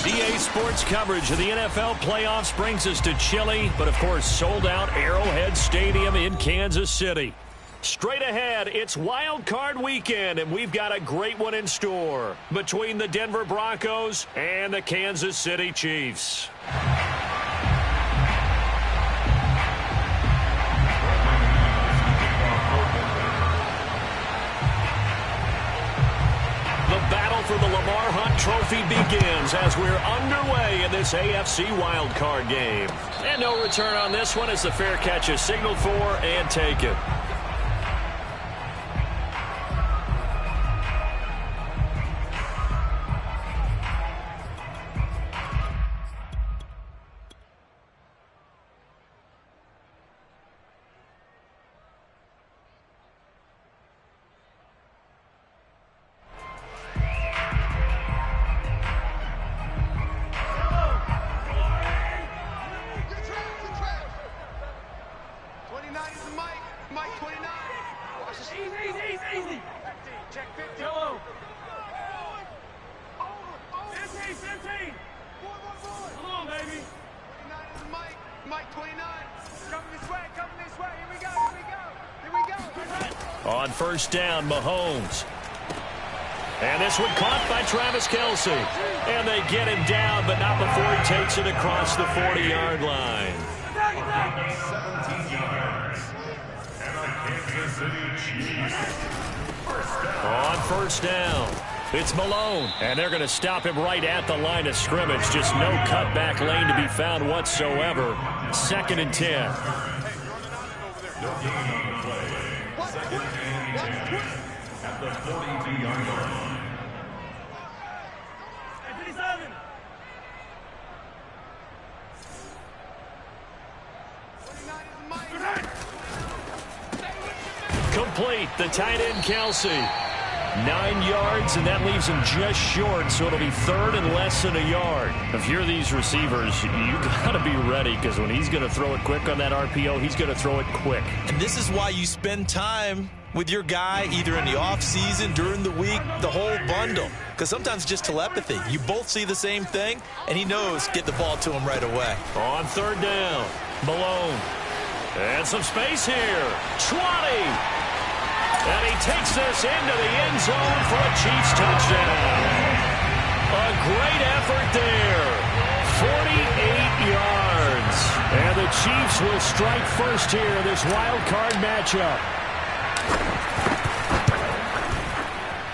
EA Sports coverage of the NFL playoffs brings us to chilly, but of course sold out Arrowhead Stadium in Kansas City. Straight ahead, it's Wild Card Weekend, and we've got a great one in store between the Denver Broncos and the Kansas City Chiefs. For the Lamar Hunt Trophy begins as we're underway in this AFC wildcard game. And no return on this one as the fair catch is signaled for and taken. On first down, Mahomes. And this one caught by Travis Kelce. And they get him down, but not before he takes it across the 40-yard line. 17 yards. And the Kansas City Chiefs. On first down, it's Malone. And they're going to stop him right at the line of scrimmage. Just no cutback lane to be found whatsoever. 2nd and 10. At the 42-yard line. Complete, the tight end Kelce. 9 yards, and that leaves him just short, so it'll be 3rd and less than a yard. If you're these receivers, you got to be ready, because when he's going to throw it quick on that RPO, he's going to throw it quick. And this is why you spend time with your guy either in the offseason, during the week, the whole bundle. Because sometimes it's just telepathy. You both see the same thing, and he knows get the ball to him right away. On 3rd down, Malone. And some space here. 20. And he takes this into the end zone for a Chiefs touchdown. A great effort there. 48 yards. And the Chiefs will strike first here in this wild card matchup.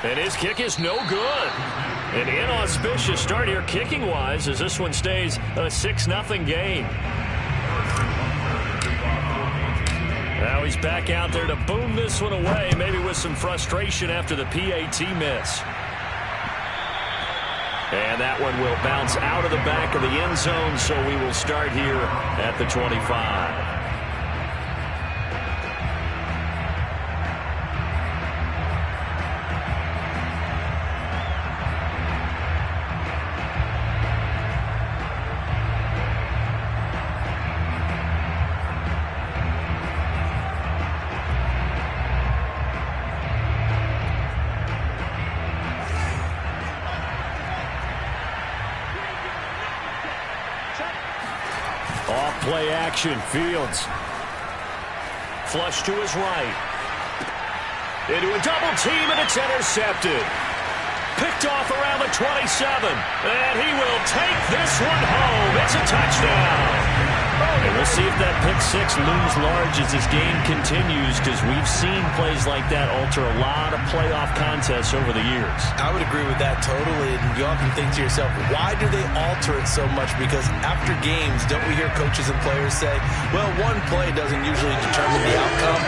And his kick is no good. An inauspicious start here kicking-wise as this one stays a 6-0 game. Now he's back out there to boom this one away, maybe with some frustration after the PAT miss. And that one will bounce out of the back of the end zone, so we will start here at the 25. Play action, Fields. Flush to his right. Into a double team, and it's intercepted. Picked off around the 27. And he will take this one home. It's a touchdown. And we'll see if that pick six looms large as this game continues, because we've seen plays like that alter a lot of playoff contests over the years. I would agree with that totally. And you often think to yourself, why do they alter it so much? Because after games, don't we hear coaches and players say, well, one play doesn't usually determine the outcome?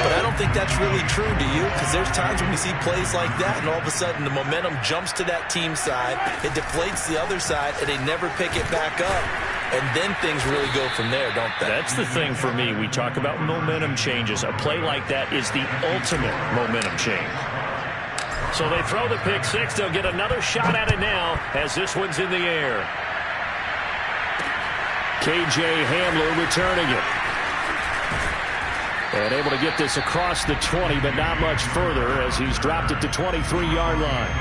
But I don't think that's really true, do you? Because there's times when we see plays like that, and all of a sudden the momentum jumps to that team side, it deflates the other side, and they never pick it back up. And then things really go from there, don't they? That's the thing for me. We talk about momentum changes. A play like that is the ultimate momentum change. So they throw the pick six. They'll get another shot at it now as this one's in the air. KJ Hamler returning it. And able to get this across the 20, but not much further as he's dropped it to 23-yard line.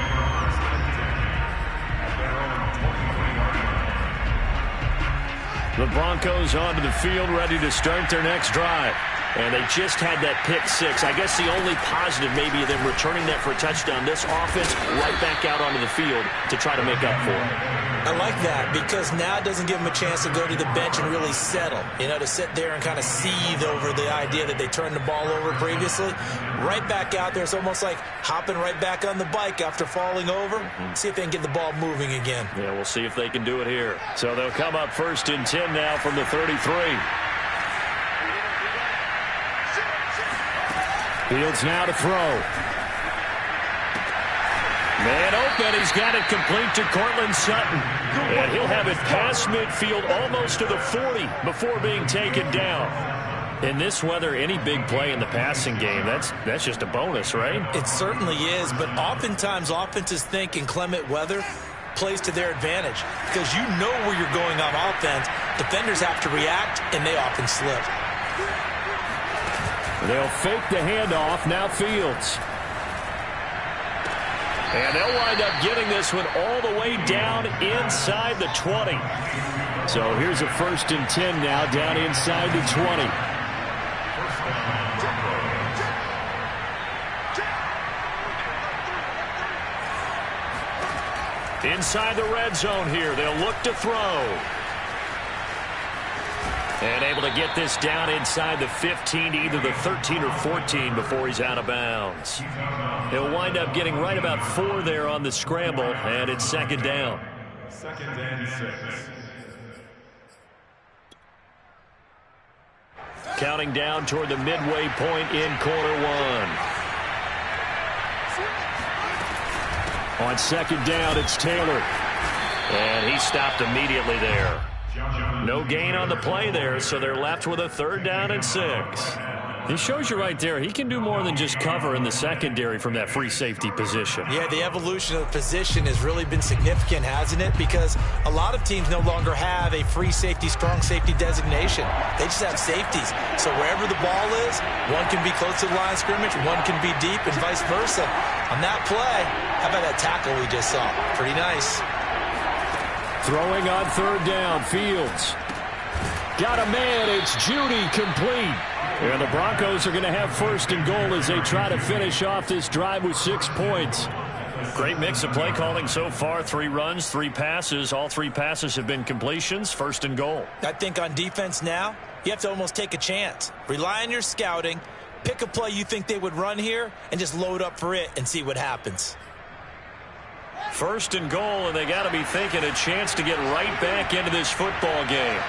The Broncos onto the field, ready to start their next drive. And they just had that pick six. I guess the only positive maybe them returning that for a touchdown. This offense right back out onto the field to try to make up for it. I like that because now it doesn't give them a chance to go to the bench and really settle. You know, to sit there and kind of seethe over the idea that they turned the ball over previously. Right back out there. It's almost like hopping right back on the bike after falling over. See if they can get the ball moving again. Yeah, we'll see if they can do it here. So they'll come up 1st and 10 now from the 33. Fields now to throw. Man open. He's got it complete to Cortland Sutton. And he'll have it past midfield almost to the 40 before being taken down. In this weather, any big play in the passing game, that's just a bonus, right? It certainly is, but oftentimes offenses think inclement weather plays to their advantage because you know where you're going on offense. Defenders have to react, and they often slip. They'll fake the handoff. Now Fields. And they'll wind up getting this one all the way down inside the 20. So here's a 1st and 10 now down inside the 20. Inside the red zone here. They'll look to throw. And able to get this down inside the 15 to either the 13 or 14 before he's out of bounds. He'll wind up getting right about 4 there on the scramble, and it's 2nd down. 2nd and 6. Counting down toward the midway point in quarter one. On 2nd down, it's Taylor. And he stopped immediately there. No gain on the play there, so they're left with a 3rd down and 6. He shows you right there, he can do more than just cover in the secondary from that free safety position. Yeah, the evolution of the position has really been significant, hasn't it? Because a lot of teams no longer have a free safety, strong safety designation. They just have safeties. So wherever the ball is, one can be close to the line of scrimmage, one can be deep, and vice versa. On that play, how about that tackle we just saw? Pretty nice. Throwing on 3rd down, Fields. Got a man, it's Judy, complete. And the Broncos are going to have 1st and goal as they try to finish off this drive with 6 points. Great mix of play calling so far. 3 runs, 3 passes. All 3 passes have been completions. 1st and goal. I think on defense now, you have to almost take a chance. Rely on your scouting. Pick a play you think they would run here and just load up for it and see what happens. 1st and goal, and they got to be thinking a chance to get right back into this football game.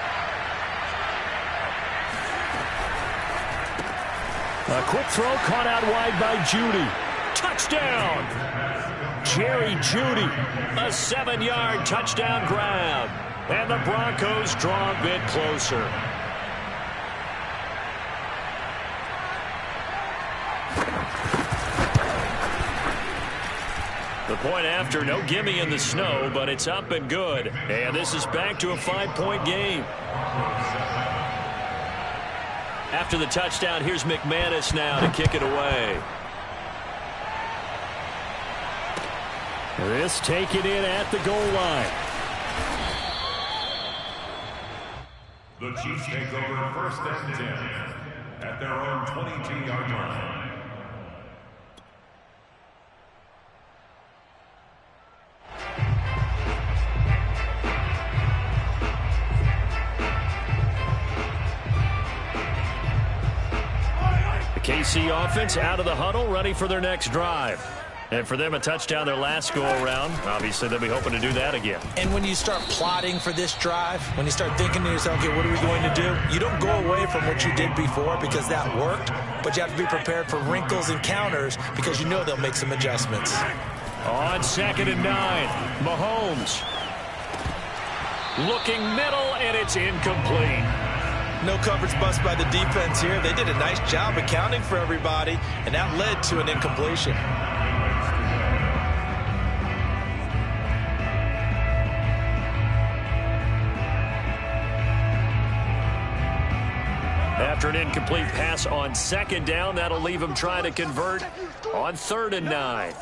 A quick throw caught out wide by Judy. Touchdown! Jerry Judy, a 7-yard touchdown grab. And the Broncos draw a bit closer. The point after, no gimme in the snow, but it's up and good. And this is back to a 5-point game. After the touchdown, here's McManus now to kick it away. This taken in at the goal line. The Chiefs take over 1st and 10 at their own 22-yard line. KC offense out of the huddle, ready for their next drive. And for them, a touchdown their last go-around. Obviously, they'll be hoping to do that again. And when you start plotting for this drive, when you start thinking to yourself, okay, what are we going to do? You don't go away from what you did before because that worked, but you have to be prepared for wrinkles and counters because you know they'll make some adjustments. On 2nd and 9, Mahomes. Looking middle, and it's incomplete. No coverage bust by the defense here. They did a nice job accounting for everybody, and that led to an incompletion. After an incomplete pass on 2nd down, that'll leave him trying to convert on 3rd and 9.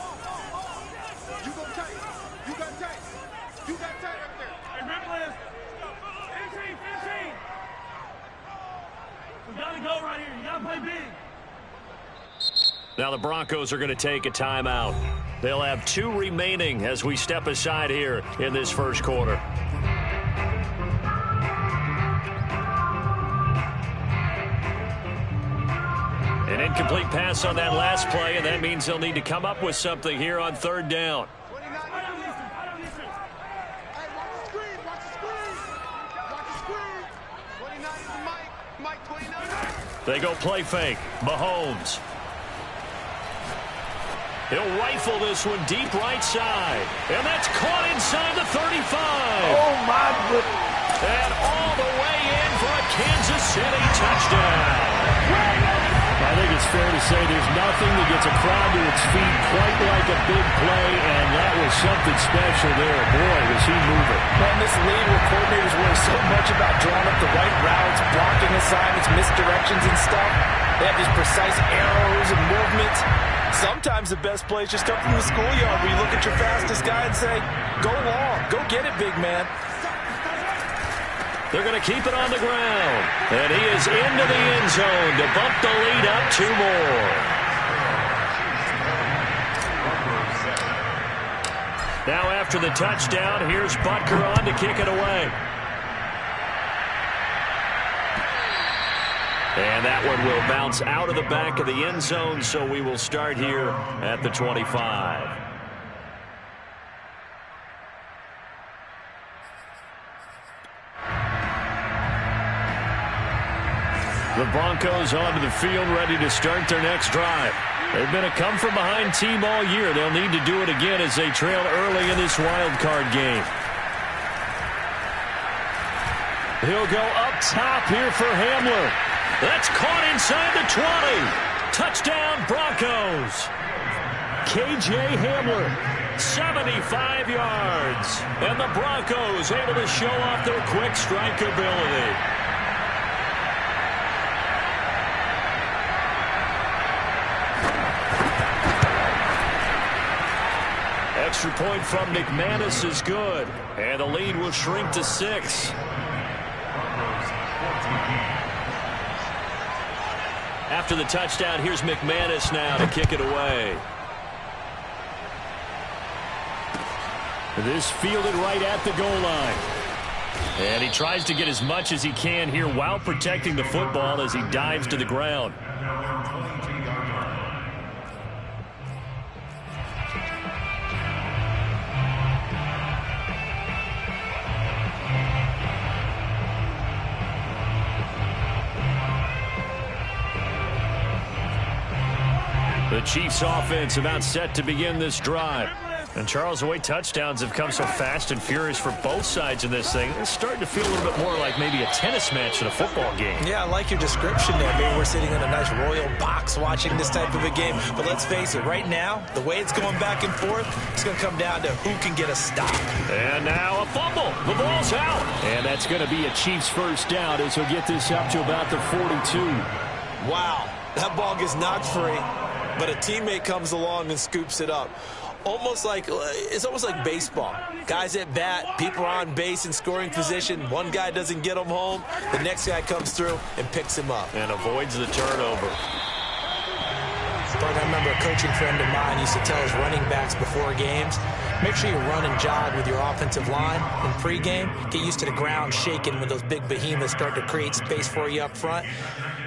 Now the Broncos are going to take a timeout. They'll have 2 remaining as we step aside here in this first quarter. An incomplete pass on that last play, and that means they'll need to come up with something here on 3rd down. They go play fake. Mahomes. He'll rifle this one deep right side. And that's caught inside the 35. Oh, my goodness. And all the way in for a Kansas City touchdown. I think it's fair to say there's nothing that gets a crowd to its feet quite like a big play, and that was something special there. Boy, was he moving. Well, this league where coordinators worry so much about drawing up the right routes, blocking assignments, misdirections and stuff. They have these precise arrows and movements. Sometimes the best plays just come from the schoolyard where you look at your fastest guy and say, go long, go get it, big man. They're going to keep it on the ground. And he is into the end zone to bump the lead up 2 more. Now after the touchdown, here's Butker on to kick it away. And that one will bounce out of the back of the end zone, so we will start here at the 25. The Broncos onto the field, ready to start their next drive. They've been a come-from-behind team all year. They'll need to do it again as they trail early in this wild card game. He'll go up top here for Hamler. That's caught inside the 20. Touchdown, Broncos. KJ Hamler, 75 yards. And the Broncos able to show off their quick strike ability. Extra point from McManus is good. And the lead will shrink to 6. After the touchdown, here's McManus now to kick it away. This fielded right at the goal line. And he tries to get as much as he can here while protecting the football as he dives to the ground. The Chiefs offense about set to begin this drive. And Charles, the way touchdowns have come so fast and furious for both sides in this thing, it's starting to feel a little bit more like maybe a tennis match than a football game. Yeah, I like your description there. Maybe we're sitting in a nice royal box watching this type of a game. But let's face it, right now, the way it's going back and forth, it's going to come down to who can get a stop. And now a fumble. The ball's out. And that's going to be a Chiefs first down as he'll get this up to about the 42. Wow, that ball gets knocked free, but a teammate comes along and scoops it up. It's almost like baseball. Guys at bat, people are on base in scoring position. One guy doesn't get him home. The next guy comes through and picks him up. And avoids the turnover. I remember a coaching friend of mine used to tell his running backs before games, make sure you run and jog with your offensive line in pregame. Get used to the ground shaking when those big behemoths start to create space for you up front.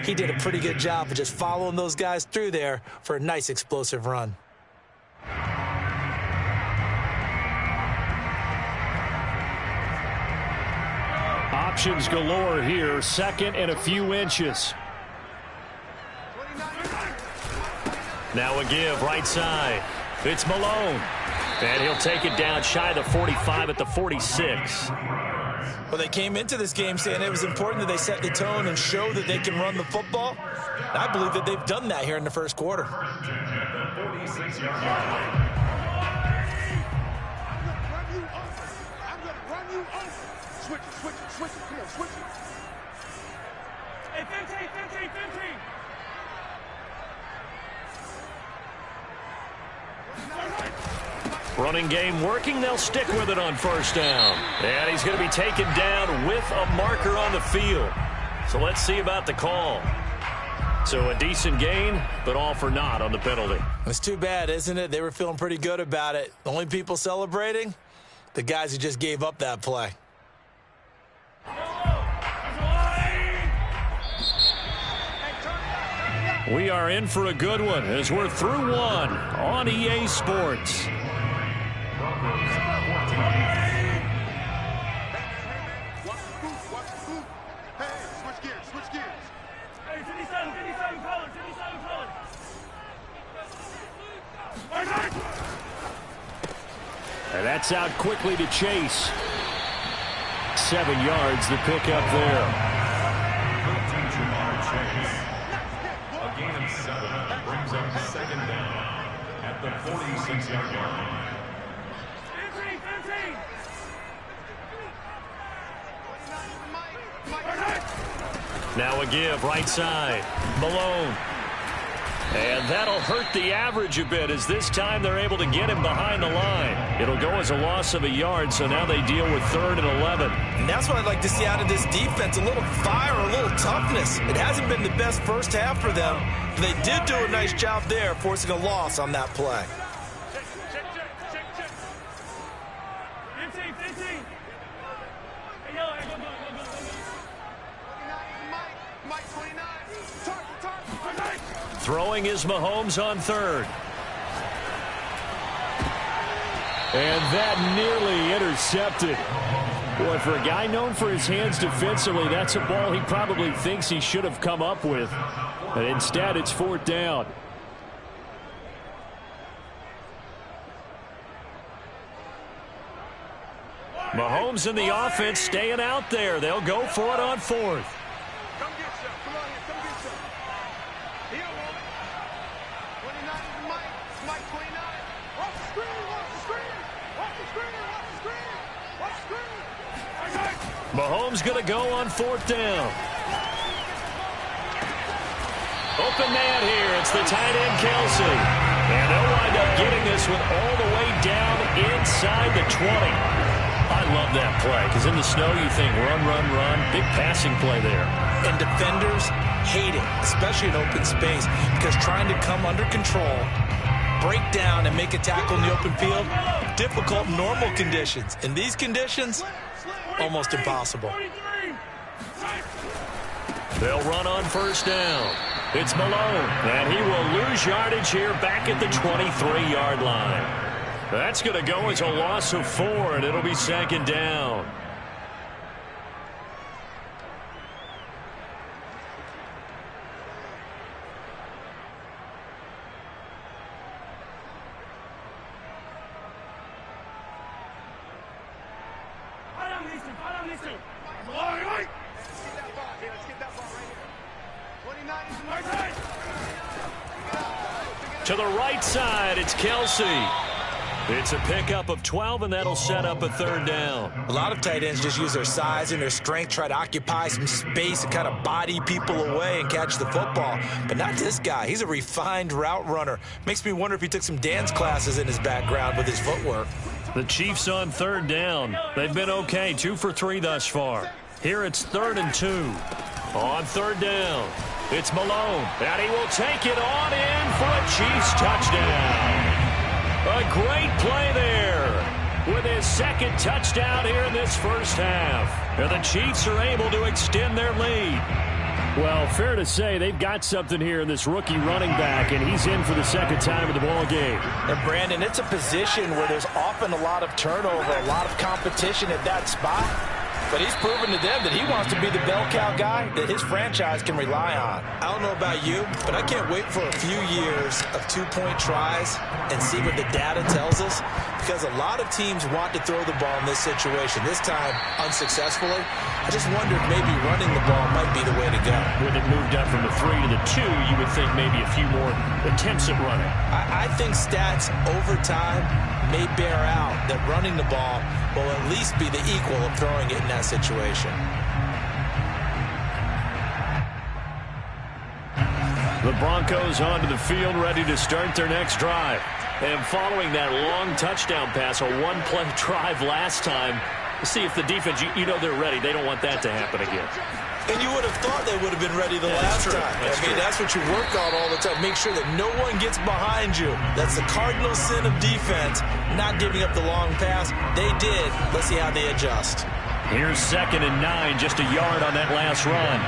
He did a pretty good job of just following those guys through there for a nice explosive run. Options galore here. 2nd and a few inches. Now a give right side. It's Malone. And he'll take it down shy of the 45 at the 46. Well, they came into this game saying it was important that they set the tone and show that they can run the football. I believe that they've done that here in the first quarter. Switch it. Come on, switch it. Hey, 15. Running game working. They'll stick with it on first down. And he's going to be taken down with a marker on the field. So let's see about the call. So a decent gain, but all for naught on the penalty. It's too bad, isn't it? They were feeling pretty good about it. The only people celebrating? The guys who just gave up that play. We are in for a good one as we're through one on EA Sports. And that's out quickly to Chase. 7 yards the pickup there. A gain of 7 brings up second down at the 46-yard line. Now a give right side. Malone. And that'll hurt the average a bit as this time they're able to get him behind the line. It'll go as a loss of a yard, so now they deal with 3rd and 11. And that's what I'd like to see out of this defense, a little fire, a little toughness. It hasn't been the best first half for them, but they did do a nice job there, forcing a loss on that play. Throwing is Mahomes on 3rd. And that nearly intercepted. Boy, for a guy known for his hands defensively, that's a ball he probably thinks he should have come up with. But instead, it's 4th down. Mahomes and the offense staying out there. They'll go for it on 4th. Mahomes going to go on 4th down. Open man here. It's the tight end, Kelsey. And they'll wind up getting this one all the way down inside the 20. I love that play because in the snow you think run, run, run. Big passing play there. And defenders hate it, especially in open space, because trying to come under control, break down, and make a tackle in the open field, difficult in normal conditions. In these conditions, almost impossible. They'll run on 1st down. It's Malone, and he will lose yardage here back at the 23-yard line. That's going to go as a loss of 4, and it'll be 2nd down. To the right side, it's Kelsey. It's a pickup of 12, and that'll set up a 3rd down. A lot of tight ends just use their size and their strength, try to occupy some space and kind of body people away and catch the football. But not this guy. He's a refined route runner. Makes me wonder if he took some dance classes in his background with his footwork. The Chiefs on 3rd down. They've been okay, 2 for 3 thus far. Here it's 3rd and 2. On 3rd down, it's Malone, and he will take it on in for a Chiefs touchdown. A great play there with his 2nd touchdown here in this first half. And the Chiefs are able to extend their lead. Well, fair to say they've got something here in this rookie running back, and he's in for the 2nd time of the ball game. And, Brandon, it's a position where there's often a lot of turnover, a lot of competition at that spot. But he's proven to them that he wants to be the bell cow guy that his franchise can rely on. I don't know about you, but I can't wait for a few years of 2-point tries and see what the data tells us, because a lot of teams want to throw the ball in this situation. This time, unsuccessfully. I just wonder if maybe running the ball might be the way to go. When it moved up from the 3 to the 2, you would think maybe a few more attempts at running. I think stats over time may bear out that running the ball will at least be the equal of throwing it in that situation. The Broncos onto the field, ready to start their next drive. And following that long touchdown pass, a one-play drive last time, see if the defense, you know they're ready. They don't want that to happen again. And you would have thought they would have been ready the last time. That's what you work on all the time. Make sure that no one gets behind you. That's the cardinal sin of defense, not giving up the long pass. They did. Let's see how they adjust. Here's 2nd and 9, just a yard on that last run.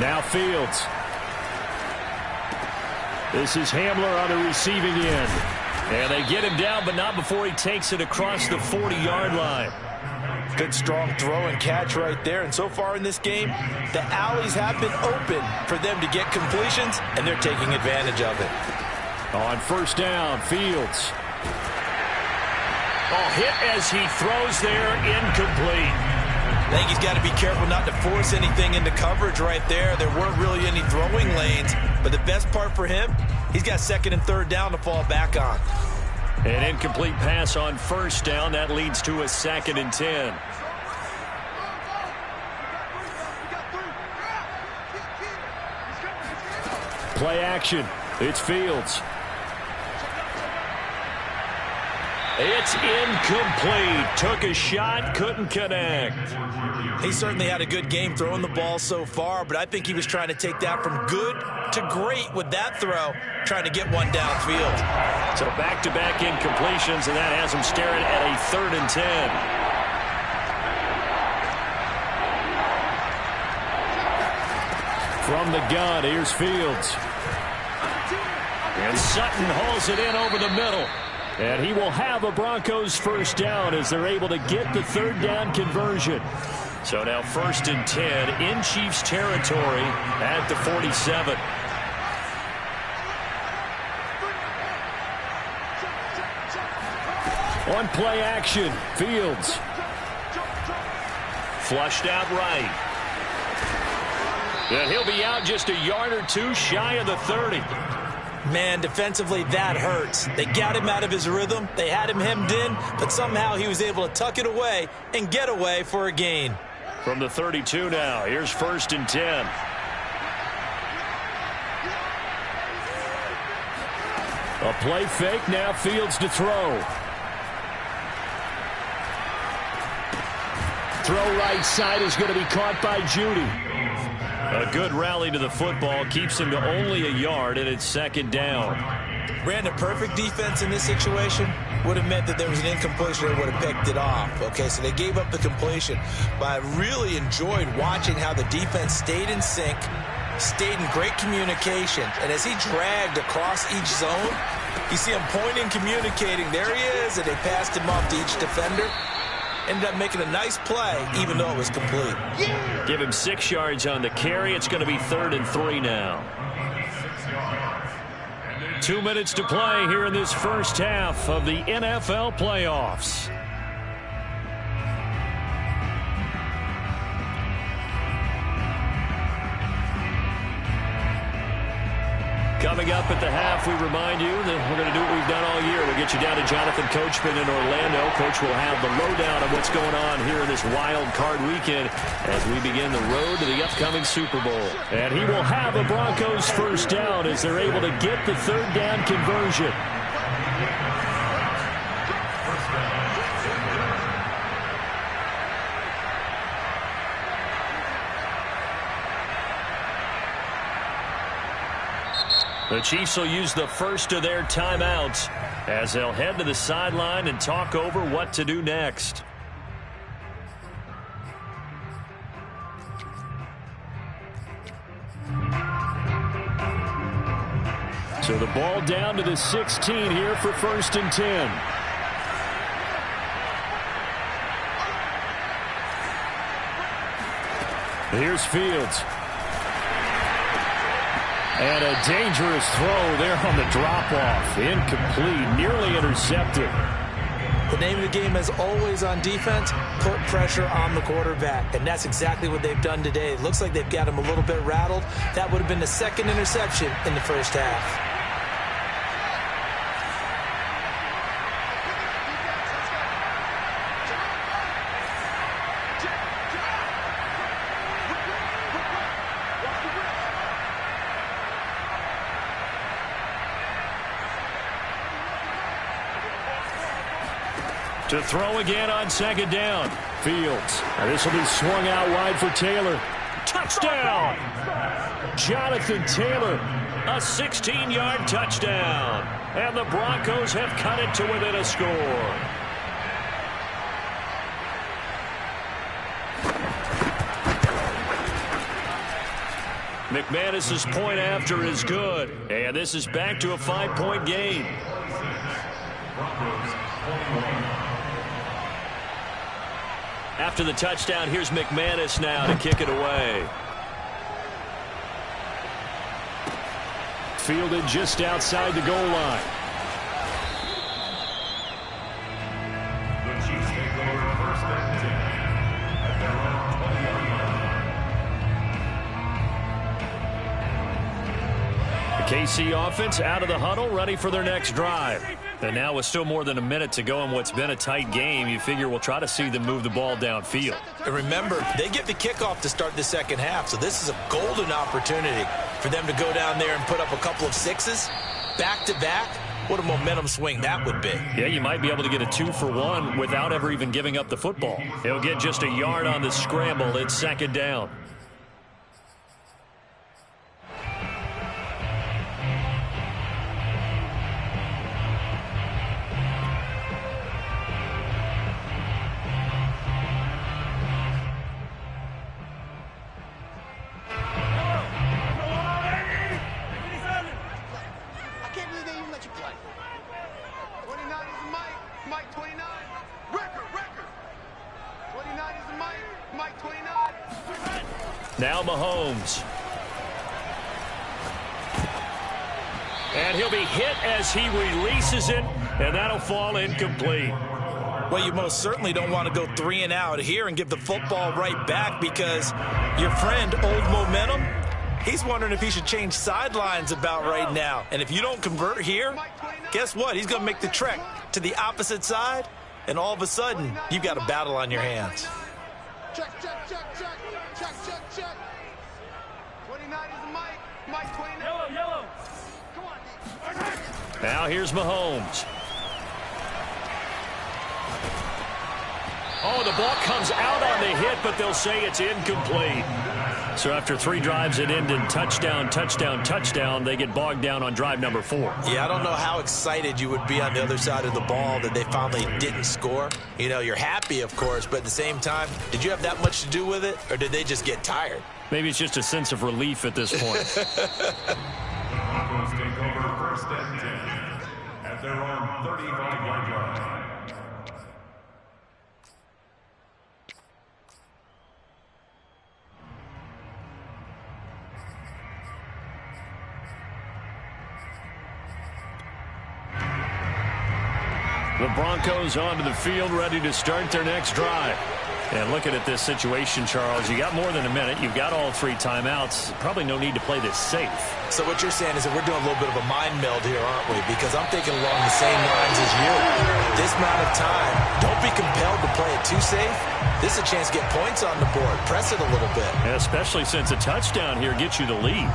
Now Fields. This is Hamler on the receiving end. And they get him down, but not before he takes it across the 40-yard line. Good strong throw and catch right there. And so far in this game, the alleys have been open for them to get completions, and they're taking advantage of it. On 1st down, Fields. Oh, hit as he throws there, incomplete. I think he's got to be careful not to force anything into coverage right there. There weren't really any throwing lanes, but the best part for him, he's got 2nd and 3rd down to fall back on. An incomplete pass on 1st down. That leads to a 2nd and 10. Play action. It's Fields. It's incomplete. Took a shot, couldn't connect. He certainly had a good game throwing the ball so far, but I think he was trying to take that from good to great with that throw, trying to get one downfield. So back-to-back incompletions, and that has him staring at a 3rd and 10. From the gun, here's Fields. And Sutton hauls it in over the middle. And he will have a Broncos 1st down as they're able to get the 3rd down conversion. So now 1st and 10 in Chiefs territory at the 47. On play action, Fields. Flushed out right. And he'll be out just a yard or two shy of the 30. Man, defensively, that hurts. They got him out of his rhythm. They had him hemmed in, but somehow he was able to tuck it away and get away for a gain. From the 32 now, here's 1st and 10. A play fake, now Fields to throw. Throw right side is going to be caught by Judy. A good rally to the football keeps him to only a yard, and it's 2nd down. Ran a perfect defense in this situation. Would have meant that there was an incompletion. They would have picked it off. Okay, so they gave up the completion. But I really enjoyed watching how the defense stayed in sync, stayed in great communication. And as he dragged across each zone, you see him pointing, communicating. There he is, and they passed him off to each defender. Ended up making a nice play, even though it was complete. Give him 6 yards on the carry. It's going to be 3rd and 3 now. 2 minutes to play here in this first half of the NFL playoffs. Coming up at the half, we remind you that we're going to do what we've done all year. We'll get you down to Jonathan Coachman in Orlando. Coach will have the lowdown of what's going on here in this wild card weekend as we begin the road to the upcoming Super Bowl. And he will have a Broncos 1st down as they're able to get the 3rd down conversion. The Chiefs will use the first of their timeouts as they'll head to the sideline and talk over what to do next. So the ball down to the 16 here for 1st and 10. Here's Fields. And a dangerous throw there on the drop-off. Incomplete, nearly intercepted. The name of the game, as always on defense, put pressure on the quarterback. And that's exactly what they've done today. It looks like they've got him a little bit rattled. That would have been the 2nd interception in the first half. To throw again on 2nd down. Fields. Now this will be swung out wide for Taylor. Touchdown! Jonathan Taylor, a 16-yard touchdown. And the Broncos have cut it to within a score. McManus's point after is good. And this is back to a 5-point game. After the touchdown, here's McManus now to kick it away. Fielded just outside the goal line. The Chiefs take over first and 10 at their own 20-yard line. The KC offense out of the huddle, ready for their next drive. And now with still more than a minute to go in what's been a tight game, you figure we'll try to see them move the ball downfield. And remember, they get the kickoff to start the second half, so this is a golden opportunity for them to go down there and put up a couple of sixes back-to-back. What a momentum swing that would be. Yeah, you might be able to get a 2-for-1 without ever even giving up the football. He'll get just a yard on the scramble. It's second down. Now Mahomes. And he'll be hit as he releases it, and that'll fall incomplete. Well, you most certainly don't want to go 3 and out here and give the football right back, because your friend, Old Momentum, he's wondering if he should change sidelines about right now. And if you don't convert here, guess what? He's going to make the trek to the opposite side, and all of a sudden, you've got a battle on your hands. Check, check, check, check. Check, check, check. 29 is Mike. Mike 29. Yellow, yellow. Come on. Now here's Mahomes. Oh, the ball comes out on the hit, but they'll say it's incomplete. So after 3 drives that ended touchdown, touchdown, touchdown, they get bogged down on drive number 4. Yeah, I don't know how excited you would be on the other side of the ball that they finally didn't score. You know, you're happy, of course, but at the same time, did you have that much to do with it, or did they just get tired? Maybe it's just a sense of relief at this point. The Broncos take over first and 10 at their own 35-yard line. The Broncos onto the field, ready to start their next drive. And looking at this situation, Charles, you got more than a minute. You've got all 3 timeouts. Probably no need to play this safe. So what you're saying is that we're doing a little bit of a mind meld here, aren't we? Because I'm thinking along the same lines as you. This amount of time, don't be compelled to play it too safe. This is a chance to get points on the board. Press it a little bit. Yeah, especially since a touchdown here gets you the lead.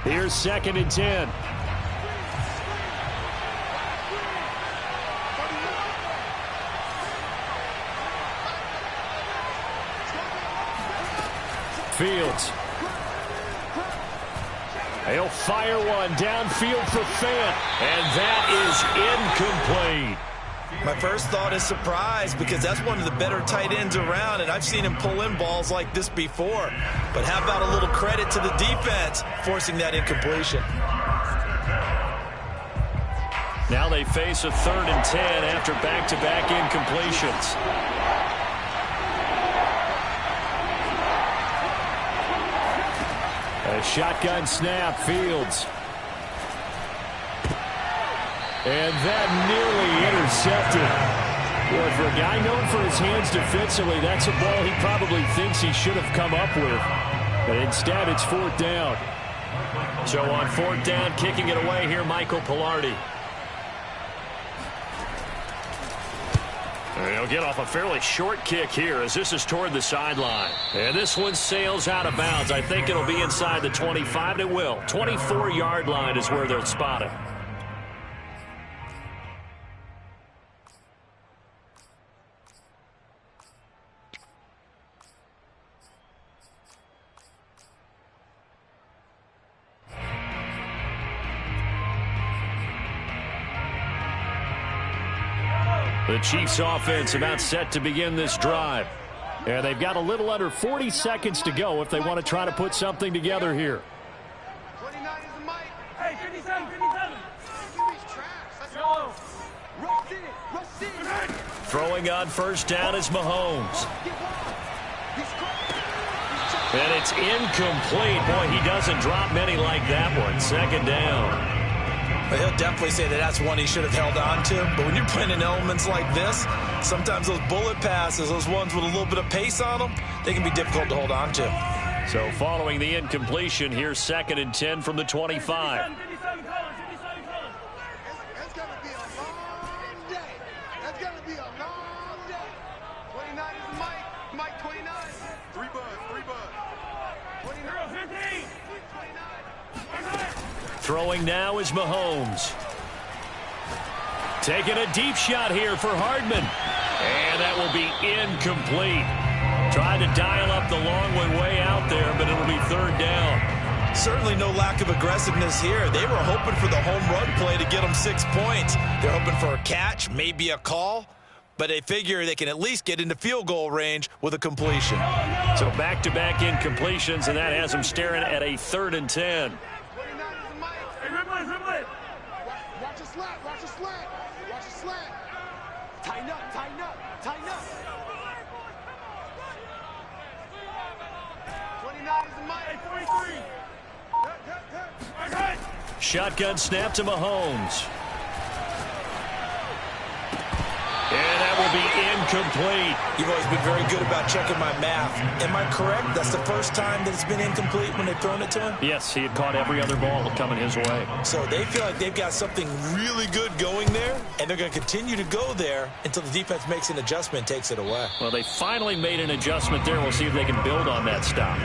Here's second and 10. Fields. He'll fire one downfield for Fant, and that is incomplete. My first thought is surprise, because that's one of the better tight ends around, and I've seen him pull in balls like this before. But how about a little credit to the defense forcing that incompletion? Now they face a 3rd and 10 after back-to-back incompletions. A shotgun snap, Fields. And that nearly intercepted. Boy, for a guy known for his hands defensively, that's a ball he probably thinks he should have come up with. But instead, it's 4th down. So on 4th down, kicking it away here, Michael Palardy. He'll get off a fairly short kick here as this is toward the sideline. And this one sails out of bounds. I think it'll be inside the 25. It will. 24-yard line is where they'll spot it. The Chiefs offense about set to begin this drive. And they've got a little under 40 seconds to go if they want to try to put something together here. 29 is the mic. Hey, 57, 57. Throwing on first down is Mahomes. And it's incomplete. Boy, he doesn't drop many like that one. Second down. But he'll definitely say that that's one he should have held on to. But when you're playing in elements like this, sometimes those bullet passes, those ones with a little bit of pace on them, they can be difficult to hold on to. So following the incompletion, here's 2nd and 10 from the 25. It's going to be a long day. That's going to be a long day. 29 is the mic. Mike 29. 3 bud. 29. 15. 29. Throwing now is Mahomes. Taking a deep shot here for Hardman. And that will be incomplete. Trying to dial up the long one way out there, but it'll be 3rd down. Certainly no lack of aggressiveness here. They were hoping for the home run play to get them 6 points. They're hoping for a catch, maybe a call, but they figure they can at least get into field goal range with a completion. So back-to-back incompletions, and that has them staring at a 3rd and 10. Watch a slant. Tighten up. 29 is the mic. 43. Shotgun snap to Mahomes. And that will be incomplete. You've always been very good about checking my math. Am I correct? That's the first time that it's been incomplete when they've thrown it to him? Yes, he had caught every other ball coming his way. So they feel like they've got something really good going there, and they're going to continue to go there until the defense makes an adjustment and takes it away. Well, they finally made an adjustment there. We'll see if they can build on that stop.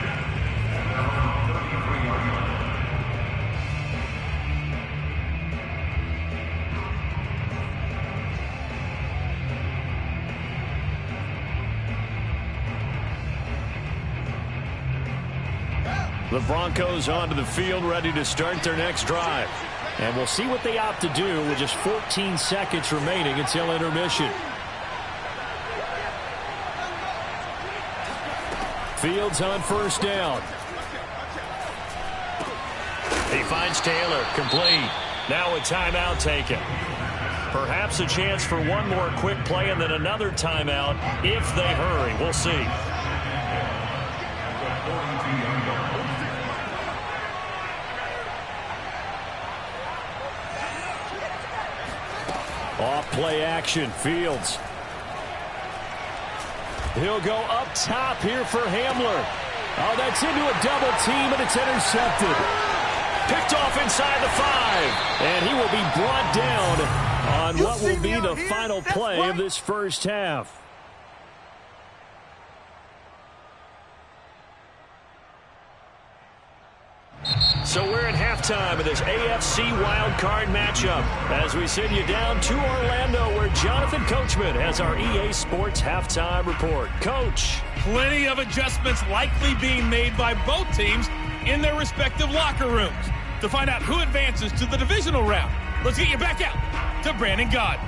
The Broncos onto the field, ready to start their next drive. And we'll see what they opt to do with just 14 seconds remaining until intermission. Fields on first down. He finds Taylor, complete. Now a timeout taken. Perhaps a chance for one more quick play and then another timeout if they hurry. We'll see. Off play action, Fields. He'll go up top here for Hamler. Oh, that's into a double team, and it's intercepted. Picked off inside the 5. And he will be brought down on what will be the final play of this first half. So we're at halftime of this AFC wildcard matchup as we send you down to Orlando where Jonathan Coachman has our EA Sports halftime report. Coach. Plenty of adjustments likely being made by both teams in their respective locker rooms. To find out who advances to the divisional round, let's get you back out to Brandon Gaudin.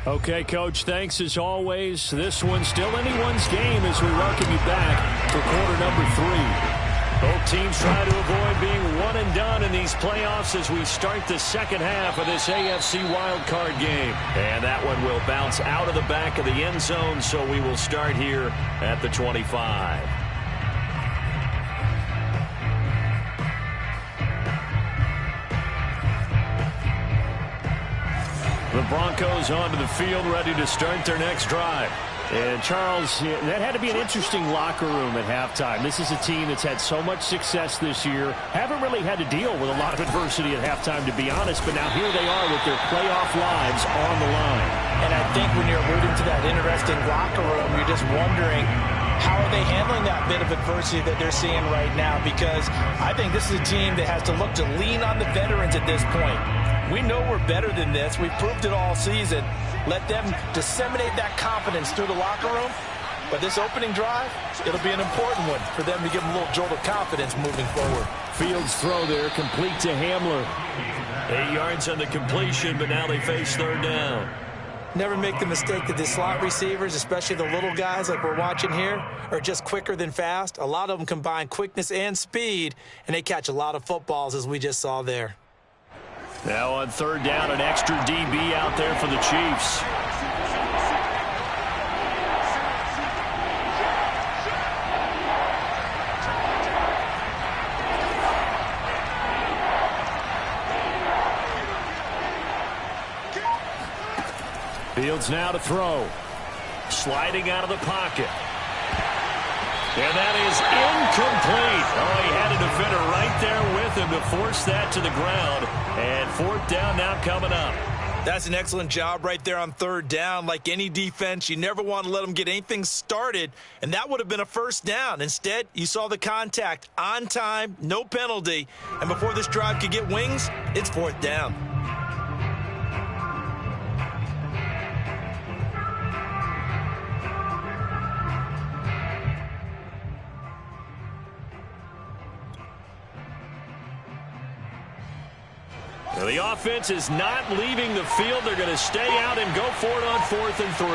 Okay, Coach, thanks as always. This one's still anyone's game as we welcome you back for quarter number 3. Both teams try to avoid being one and done in these playoffs as we start the second half of this AFC wildcard game. And that one will bounce out of the back of the end zone, so we will start here at the 25. The Broncos onto the field ready to start their next drive. And, Charles, that had to be an interesting locker room at halftime. This is a team that's had so much success this year. Haven't really had to deal with a lot of adversity at halftime, to be honest. But now here they are with their playoff lives on the line. And I think when you're alluding to that interesting locker room, you're just wondering, how are they handling that bit of adversity that they're seeing right now? Because I think this is a team that has to look to lean on the veterans at this point. We know we're better than this. We've proved it all season. Let them disseminate that confidence through the locker room. But this opening drive, it'll be an important one for them to give them a little jolt of confidence moving forward. Fields throw there, complete to Hamler. 8 yards on the completion, but now they face third down. Never make the mistake that the slot receivers, especially the little guys like we're watching here, are just quicker than fast. A lot of them combine quickness and speed, and they catch a lot of footballs, as we just saw there. Now on third down, an extra DB out there for the Chiefs. Fields now to throw. Sliding out of the pocket. And that is incomplete. Oh, he had a defender right there with him to force that to the ground. And fourth down now coming up. That's an excellent job right there on third down. Like any defense, you never want to let them get anything started, and that would have been a first down. Instead, you saw the contact on time, no penalty, and before this drive could get wings, it's fourth down. The offense is not leaving the field. They're going to stay out and go for it on 4th and 3.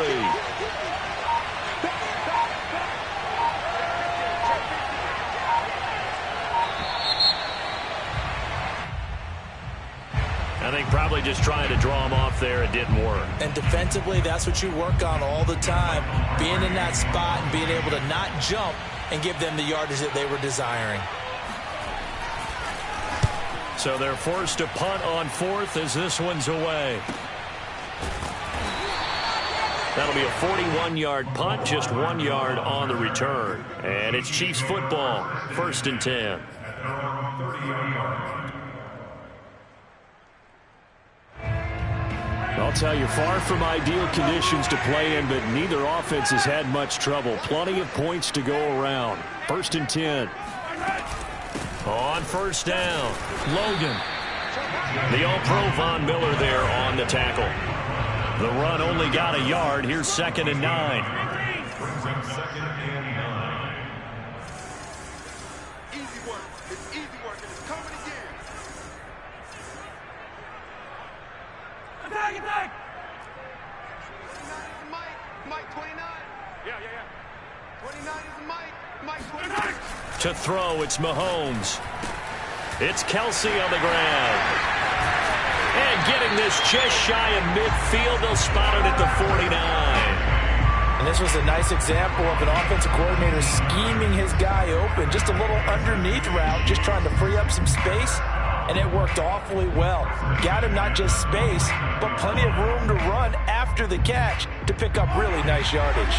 I think probably just trying to draw him off there. It didn't work. And defensively, that's what you work on all the time. Being in that spot and being able to not jump and give them the yardage that they were desiring. So they're forced to punt on 4th as this one's away. That'll be a 41-yard punt, just 1 yard on the return. And it's Chiefs football, 1st and 10. I'll tell you, far from ideal conditions to play in, but neither offense has had much trouble. Plenty of points to go around. 1st and 10. On first down, Logan. The All-Pro Von Miller there on the tackle. The run only got a yard. Here's 2nd and 9. Easy work. It's easy work, and it's coming again. Attack! 29 is Mike 29. Yeah. 29 is Mike 29. To throw, it's Mahomes. It's Kelsey on the ground. And getting this just shy of midfield, they'll spot it at the 49. And this was a nice example of an offensive coordinator scheming his guy open. Just a little underneath route, just trying to free up some space. And it worked awfully well. Got him not just space, but plenty of room to run after the catch to pick up really nice yardage.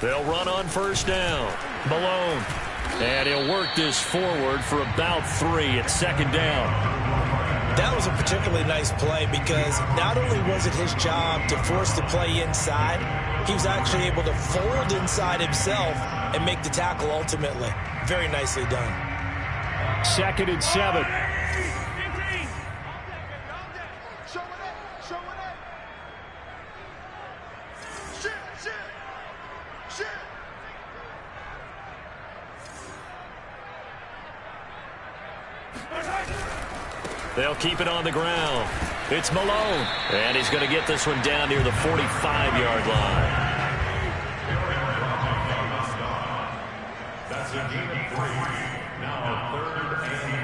They'll run on first down. Malone. And he'll work this forward for about 3 at 2nd down. That was a particularly nice play because not only was it his job to force the play inside, he was actually able to fold inside himself and make the tackle ultimately. Very nicely done. 2nd and 7. They'll keep it on the ground. It's Malone. And he's going to get this one down near the 45-yard line. That's a gain of 3. Now 3rd and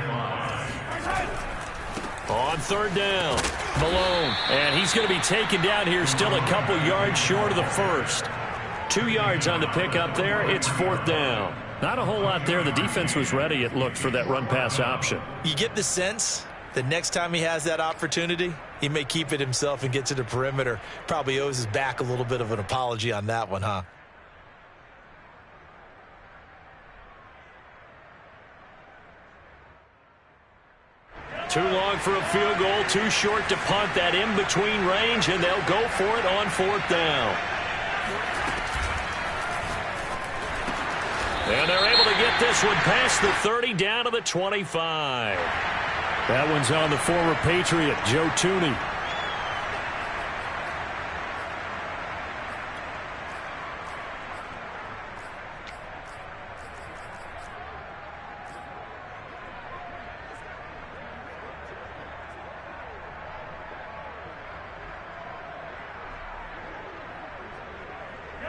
5. On third down, Malone. And he's going to be taken down here still a couple yards short of the first. 2 yards on the pickup there. It's 4th down. Not a whole lot there. The defense was ready, it looked, for that run-pass option. You get the sense the next time he has that opportunity, he may keep it himself and get to the perimeter. Probably owes his back a little bit of an apology on that one, huh? Too long for a field goal, too short to punt. That in-between range, and they'll go for it on 4th down. And they're able to get this one past the 30 down to the 25. That one's on the former Patriot, Joe Thuney.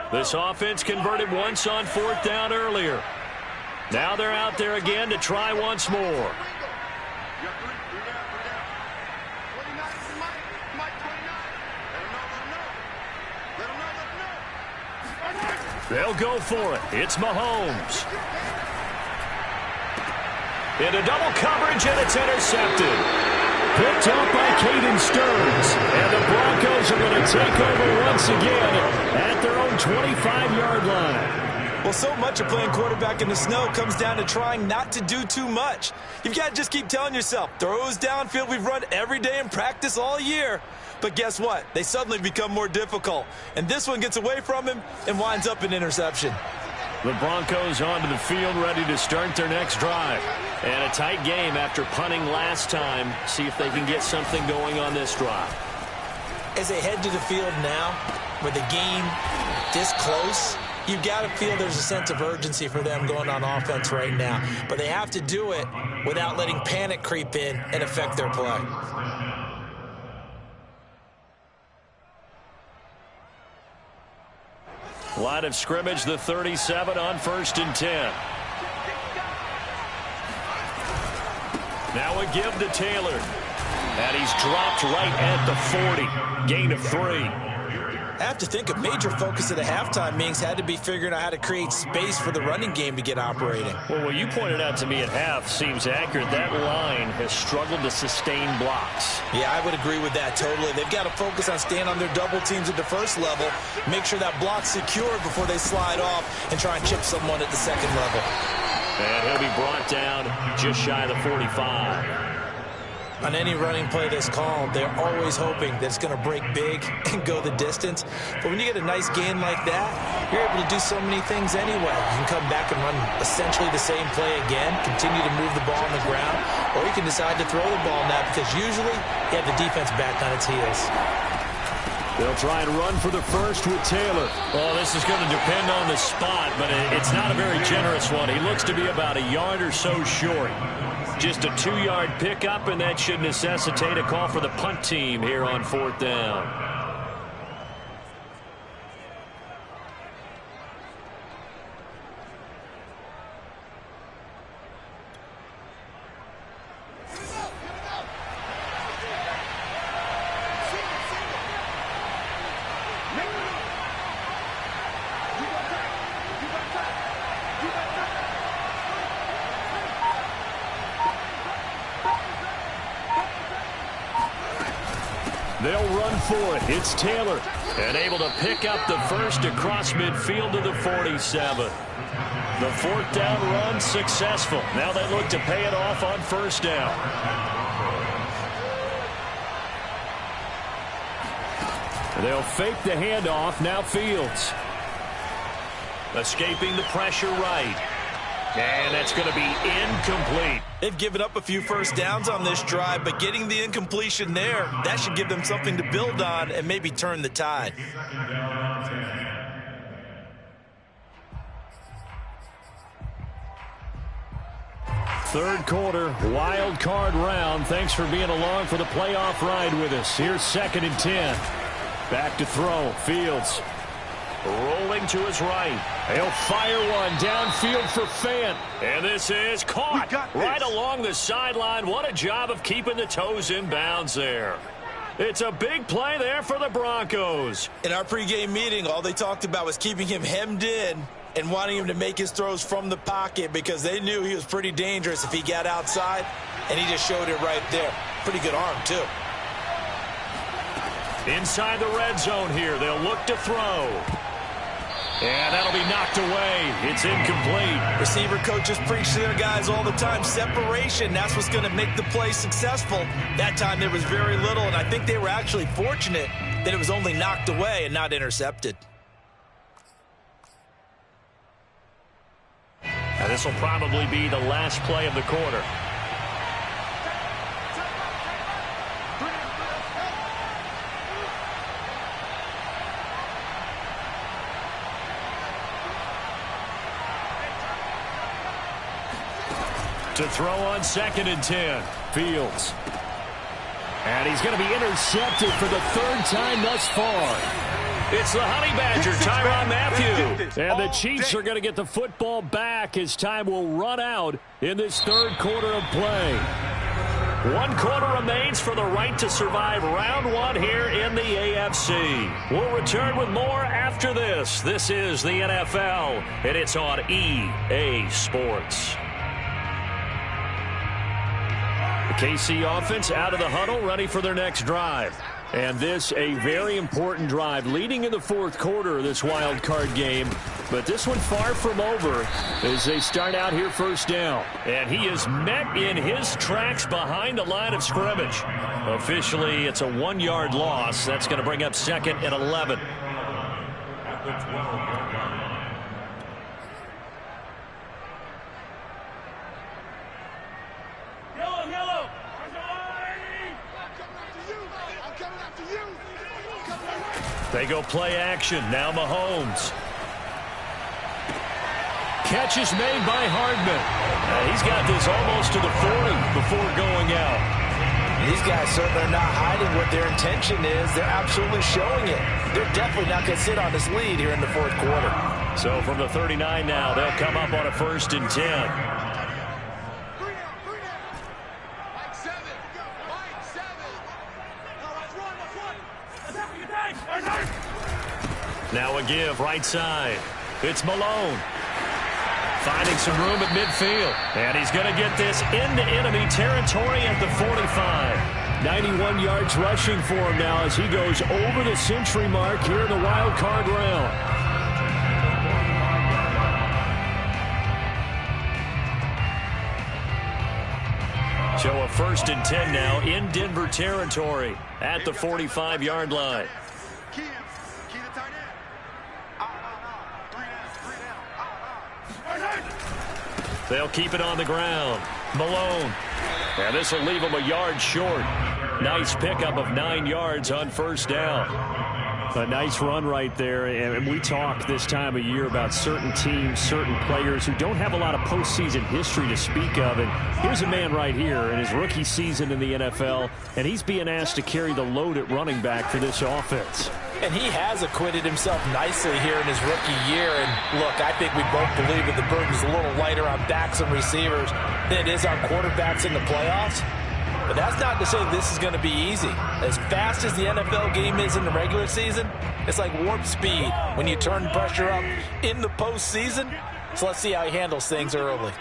This offense converted once on 4th down earlier. Now they're out there again to try once more. They'll go for it. It's Mahomes. Into double coverage, and it's intercepted. Picked up by Caden Stearns. And the Broncos are going to take over once again at their own 25-yard line. Well, so much of playing quarterback in the snow comes down to trying not to do too much. You've got to just keep telling yourself, throws downfield we've run every day in practice all year. But guess what? They suddenly become more difficult. And this one gets away from him and winds up an interception. The Broncos onto the field, ready to start their next drive. And a tight game after punting last time. See if they can get something going on this drive. As they head to the field now, with the game this close, you've got to feel there's a sense of urgency for them going on offense right now. But they have to do it without letting panic creep in and affect their play. Line of scrimmage, the 37 on 1st and 10. Now a give to Taylor. And he's dropped right at the 40. Gain of 3. I have to think a major focus of the halftime meetings had to be figuring out how to create space for the running game to get operating. Well, what you pointed out to me at half seems accurate. That line has struggled to sustain blocks. Yeah, I would agree with that totally. They've got to focus on staying on their double teams at the first level, make sure that block's secure before they slide off and try and chip someone at the second level. And he'll be brought down just shy of the 45. On any running play that's called, they're always hoping that it's going to break big and go the distance. But when you get a nice gain like that, you're able to do so many things anyway. You can come back and run essentially the same play again, continue to move the ball on the ground, or you can decide to throw the ball now because usually you have the defense back on its heels. They'll try and run for the first with Taylor. Well, this is going to depend on the spot, but it's not a very generous one. He looks to be about a yard or so short. Just a 2-yard pickup, and that should necessitate a call for the punt team here on 4th down. They'll run for it. It's Taylor. And able to pick up the first across midfield to the 47. The 4th down run successful. Now they look to pay it off on 1st down. They'll fake the handoff. Now Fields. Escaping the pressure right. And that's going to be incomplete. They've given up a few first downs on this drive, but getting the incompletion there, that should give them something to build on and maybe turn the tide. Third quarter, wild card round. Thanks for being along for the playoff ride with us. Here's 2nd and 10. Back to throw. Fields. Rolling to his right. He'll fire one downfield for Fant. And this is caught right along the sideline. What a job of keeping the toes in bounds there. It's a big play there for the Broncos. In our pregame meeting, all they talked about was keeping him hemmed in and wanting him to make his throws from the pocket because they knew he was pretty dangerous if he got outside, and he just showed it right there. Pretty good arm, too. Inside the red zone here, they'll look to throw. And that'll be knocked away. It's incomplete. Receiver coaches preach to their guys all the time. Separation, that's what's going to make the play successful. That time there was very little, and I think they were actually fortunate that it was only knocked away and not intercepted. Now this will probably be the last play of the quarter. To throw on 2nd and 10. Fields. And he's going to be intercepted for the 3rd time thus far. It's the Honey Badger, Tyrann Mathieu. And the Chiefs are going to get the football back as time will run out in this 3rd quarter of play. 1 quarter remains for the right to survive round 1 here in the AFC. We'll return with more after this. This is the NFL, and it's on EA Sports. KC offense out of the huddle, ready for their next drive. And this, a very important drive, leading in the 4th quarter of this wild card game. But this one far from over as they start out here 1st down. And he is met in his tracks behind the line of scrimmage. Officially, it's a 1-yard loss. That's going to bring up 2nd and 11. At the 12-yard line. They go play action. Now Mahomes. Catch is made by Hardman. He's got this almost to the 40 before going out. These guys certainly are not hiding what their intention is. They're absolutely showing it. They're definitely not going to sit on this lead here in the 4th quarter. So from the 39 now, they'll come up on a 1st and 10. Now a give right side. It's Malone. Finding some room at midfield. And he's going to get this into enemy territory at the 45. 91 yards rushing for him now as he goes over the century mark here in the wild card round. So a 1st and 10 now in Denver territory at the 45-yard line. They'll keep it on the ground. Malone. And this will leave him a yard short. Nice pickup of 9 yards on 1st down. A nice run right there. And we talk this time of year about certain teams, certain players who don't have a lot of postseason history to speak of. And here's a man right here in his rookie season in the NFL, and he's being asked to carry the load at running back for this offense. And he has acquitted himself nicely here in his rookie year. And look, I think we both believe that the burden's a little lighter on backs and receivers than it is on quarterbacks in the playoffs. But that's not to say this is going to be easy. As fast as the NFL game is in the regular season, it's like warp speed when you turn pressure up in the postseason. So let's see how he handles things early.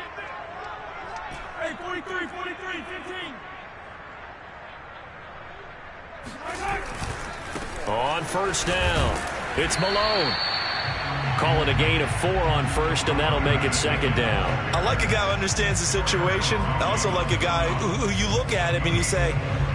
Hey, 43, 15. On 1st down, it's Malone. Call it a gain of 4 on 1st, and that'll make it 2nd down. I like a guy who understands the situation. I also like a guy who you look at him and you say,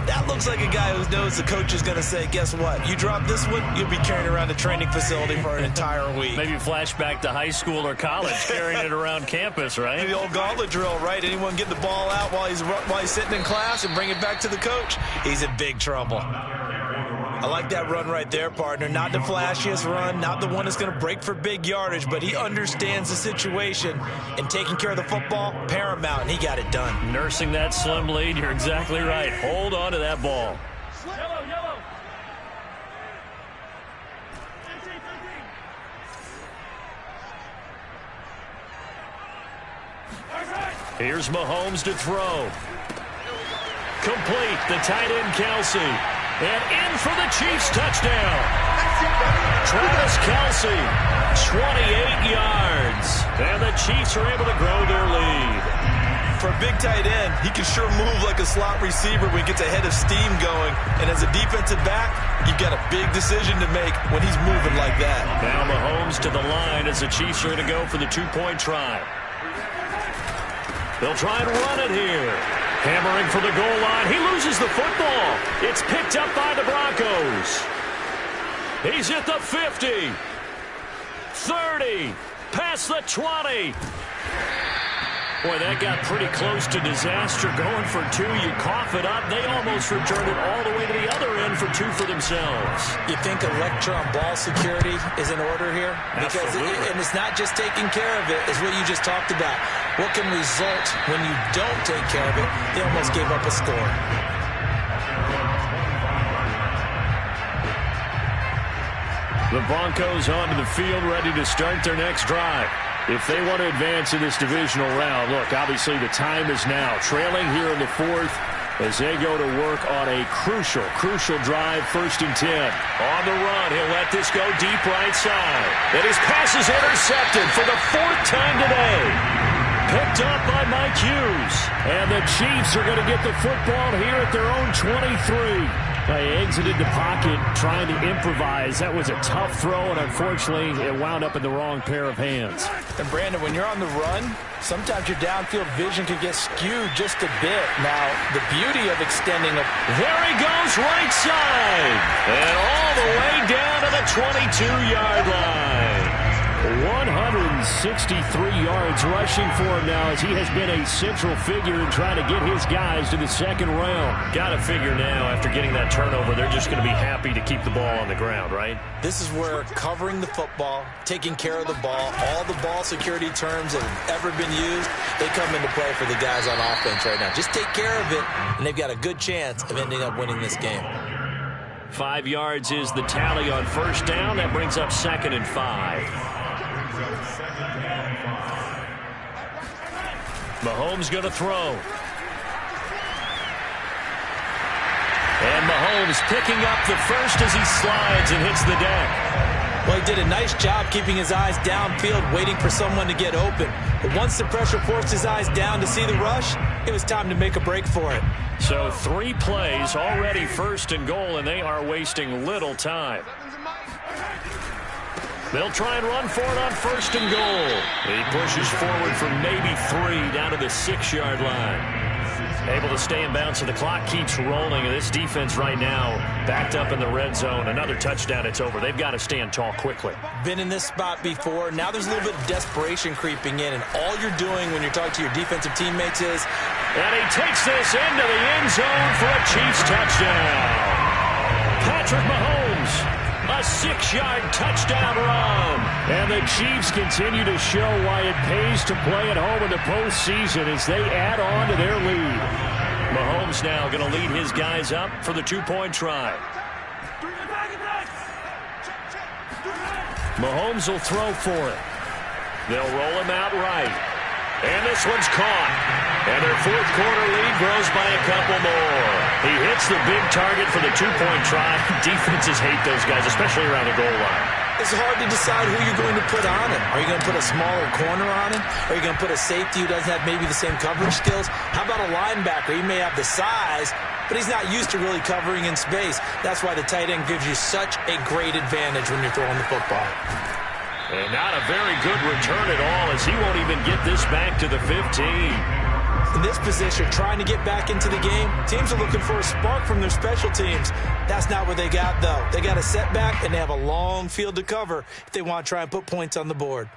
that looks like a guy who knows the coach is going to say, guess what? You drop this one, you'll be carrying around the training facility for an entire week. Maybe flashback to high school or college, carrying it around campus, right? The old gauntlet drill, right? Anyone get the ball out while he's sitting in class and bring it back to the coach? He's in big trouble. I like that run right there, partner. Not the flashiest run, not the one that's going to break for big yardage, but he understands the situation, and taking care of the football, paramount, and he got it done. Nursing that slim lead, you're exactly right. Hold on to that ball. Yellow. Here's Mahomes to throw. Complete, the tight end Kelsey. And in for the Chiefs touchdown. Travis Kelce, 28 yards. And the Chiefs are able to grow their lead. For a big tight end, he can sure move like a slot receiver when he gets a head of steam going. And as a defensive back, you've got a big decision to make when he's moving like that. Now Mahomes to the line as the Chiefs are going to go for the two-point try. They'll try and run it here. Hammering for the goal line. He loses the football. It's picked up by the Broncos. He's at the 50. 30. Past the 20. Boy, that got pretty close to disaster. Going for two, you cough it up. They almost returned it all the way to the other end for two for themselves. You think a lecture on ball security is in order here? Because and it's not just taking care of it, it's what you just talked about. What can result when you don't take care of it? They almost gave up a score. The Broncos onto the field, ready to start their next drive. If they want to advance in this divisional round, look, obviously the time is now. Trailing here in the fourth as they go to work on a crucial drive, 1st and 10. On the run, he'll let this go deep right side. And his pass is intercepted for the 4th time today. Picked up by Mike Hughes. And the Chiefs are going to get the football here at their own 23. They exited the pocket trying to improvise. That was a tough throw, and unfortunately, it wound up in the wrong pair of hands. And, Brandon, when you're on the run, sometimes your downfield vision can get skewed just a bit. Now, the beauty of extending a... There he goes, right side. And all the way down to the 22-yard line. 163 yards rushing for him now as he has been a central figure in trying to get his guys to the second round. Got to figure now, after getting that turnover, they're just going to be happy to keep the ball on the ground, right? This is where covering the football, taking care of the ball, all the ball security terms that have ever been used, they come into play for the guys on offense right now. Just take care of it, and they've got a good chance of ending up winning this game. 5 yards is the tally on 1st down. That brings up 2nd and 5. Mahomes going to throw. And Mahomes picking up the first as he slides and hits the deck. Well, he did a nice job keeping his eyes downfield, waiting for someone to get open. But once the pressure forced his eyes down to see the rush, it was time to make a break for it. So 3 plays, already 1st and goal, and they are wasting little time. They'll try and run for it on 1st and goal. He pushes forward for maybe 3 down to the 6-yard line. Able to stay in bounds, so the clock keeps rolling. And this defense right now backed up in the red zone. Another touchdown, it's over. They've got to stand tall quickly. Been in this spot before. Now there's a little bit of desperation creeping in. And all you're doing when you're talking to your defensive teammates is... And he takes this into the end zone for a Chiefs touchdown. Patrick Mahomes. A 6-yard touchdown run. And the Chiefs continue to show why it pays to play at home in the postseason as they add on to their lead. Mahomes now going to lead his guys up for the 2-point try. Mahomes will throw for it. They'll roll him out right. And this one's caught. And their 4th quarter lead grows by a couple more. He hits the big target for the 2-point try. Defenses hate those guys, especially around the goal line. It's hard to decide who you're going to put on him. Are you going to put a smaller corner on him? Are you going to put a safety who doesn't have maybe the same coverage skills? How about a linebacker? He may have the size, but he's not used to really covering in space. That's why the tight end gives you such a great advantage when you're throwing the football. And not a very good return at all, as he won't even get this back to the 15. In this position, trying to get back into the game, teams are looking for a spark from their special teams. That's not what they got, though. They got a setback, and they have a long field to cover if they want to try and put points on the board.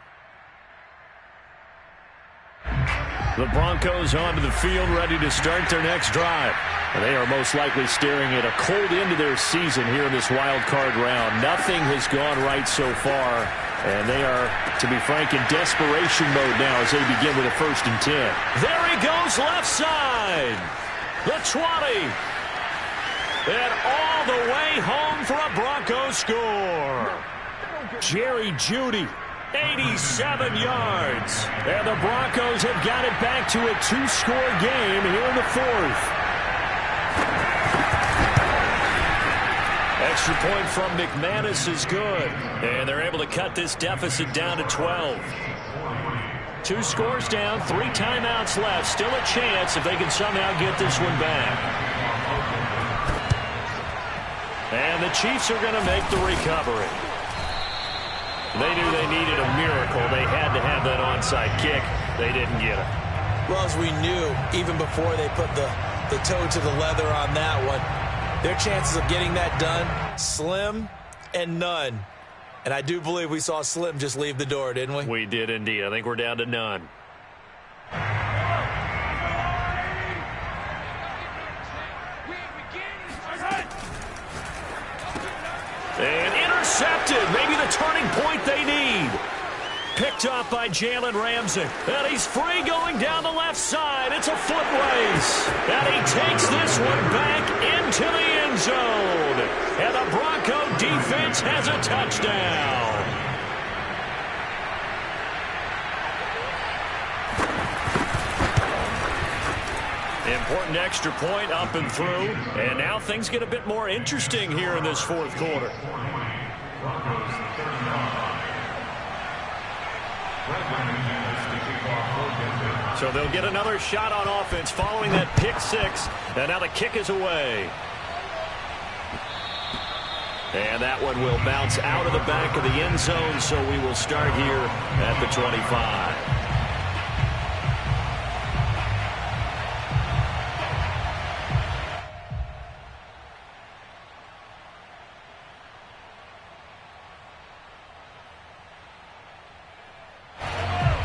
The Broncos onto the field, ready to start their next drive. And they are most likely staring at a cold end to their season here in this wild card round. Nothing has gone right so far. And they are, to be frank, in desperation mode now as they begin with a 1st and 10. There he goes, left side. The 20. And all the way home for a Broncos score. Jerry Jeudy, 87 yards. And the Broncos have got it back to a 2-score game here in the 4th. extra point from McManus is good. And they're able to cut this deficit down to 12. 2 scores down, 3 timeouts left. Still a chance if they can somehow get this one back. And the Chiefs are going to make the recovery. They knew they needed a miracle. They had to have that onside kick. They didn't get it. Well, as we knew, even before they put the toe to the leather on that one, their chances of getting that done, slim and none. And I do believe we saw Slim just leave the door, didn't we? We did indeed. I think we're down to none. And intercepted. Maybe the turning point they need. Picked up by Jalen Ramsey. And he's free going down the left side. It's a foot race. And he takes this one back into the end zone. And the Bronco defense has a touchdown. Important extra point up and through. And now things get a bit more interesting here in this fourth quarter. So they'll get another shot on offense following that pick 6. And now the kick is away. And that one will bounce out of the back of the end zone. So we will start here at the 25.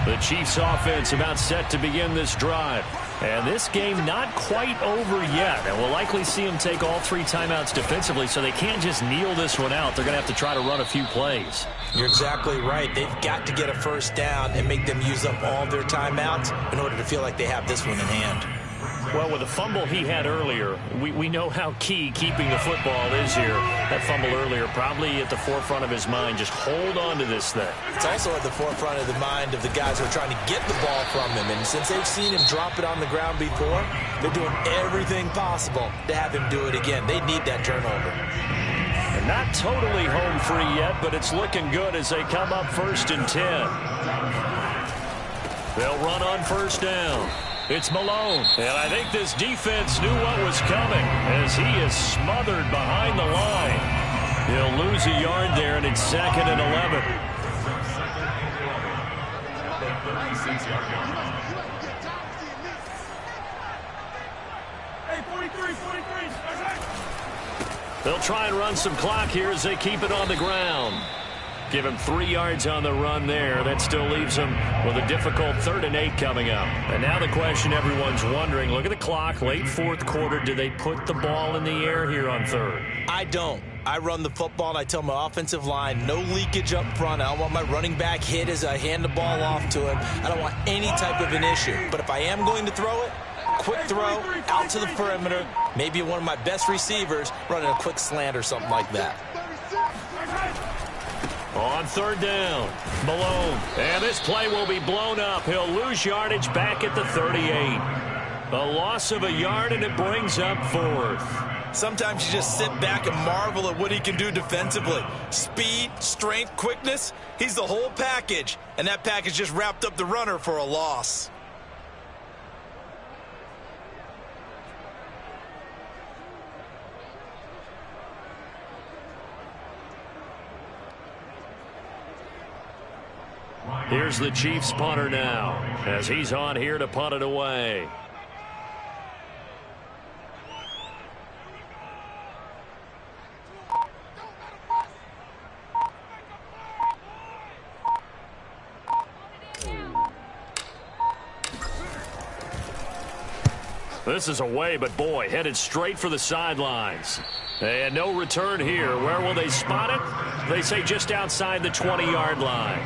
The Chiefs offense about set to begin this drive. And this game not quite over yet. And we'll likely see them take all 3 timeouts defensively, so they can't just kneel this one out. They're going to have to try to run a few plays. You're exactly right. They've got to get a first down and make them use up all their timeouts in order to feel like they have this one in hand. Well, with the fumble he had earlier, we know how key keeping the football is here. That fumble earlier probably at the forefront of his mind. Just hold on to this thing. It's also at the forefront of the mind of the guys who are trying to get the ball from him. And since they've seen him drop it on the ground before, they're doing everything possible to have him do it again. They need that turnover. And not totally home free yet, but it's looking good as they come up 1st and 10. They'll run on first down. It's Malone, and I think this defense knew what was coming as he is smothered behind the line. He'll lose a yard there, and it's 2nd and 11. They'll try and run some clock here as they keep it on the ground. Give him 3 yards on the run there. That still leaves him with a difficult 3rd and 8 coming up. And now the question everyone's wondering, look at the clock, late fourth quarter. Do they put the ball in the air here on 3rd? I don't. I run the football, and I tell my offensive line, no leakage up front. I don't want my running back hit as I hand the ball off to him. I don't want any type of an issue. But if I am going to throw it, quick throw, out to the perimeter, maybe one of my best receivers running a quick slant or something like that. On 3rd down, Malone. And this play will be blown up. He'll lose yardage back at the 38. A loss of a yard, and it brings up 4th. Sometimes you just sit back and marvel at what he can do defensively. Speed, strength, quickness, he's the whole package. And that package just wrapped up the runner for a loss. Here's the Chiefs punter now as he's on here to punt it away. This is away, but boy, headed straight for the sidelines. And no return here. Where will they spot it? They say just outside the 20-yard line.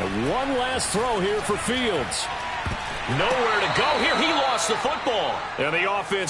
And one last throw here for Fields. Nowhere to go here. He lost the football. And the offense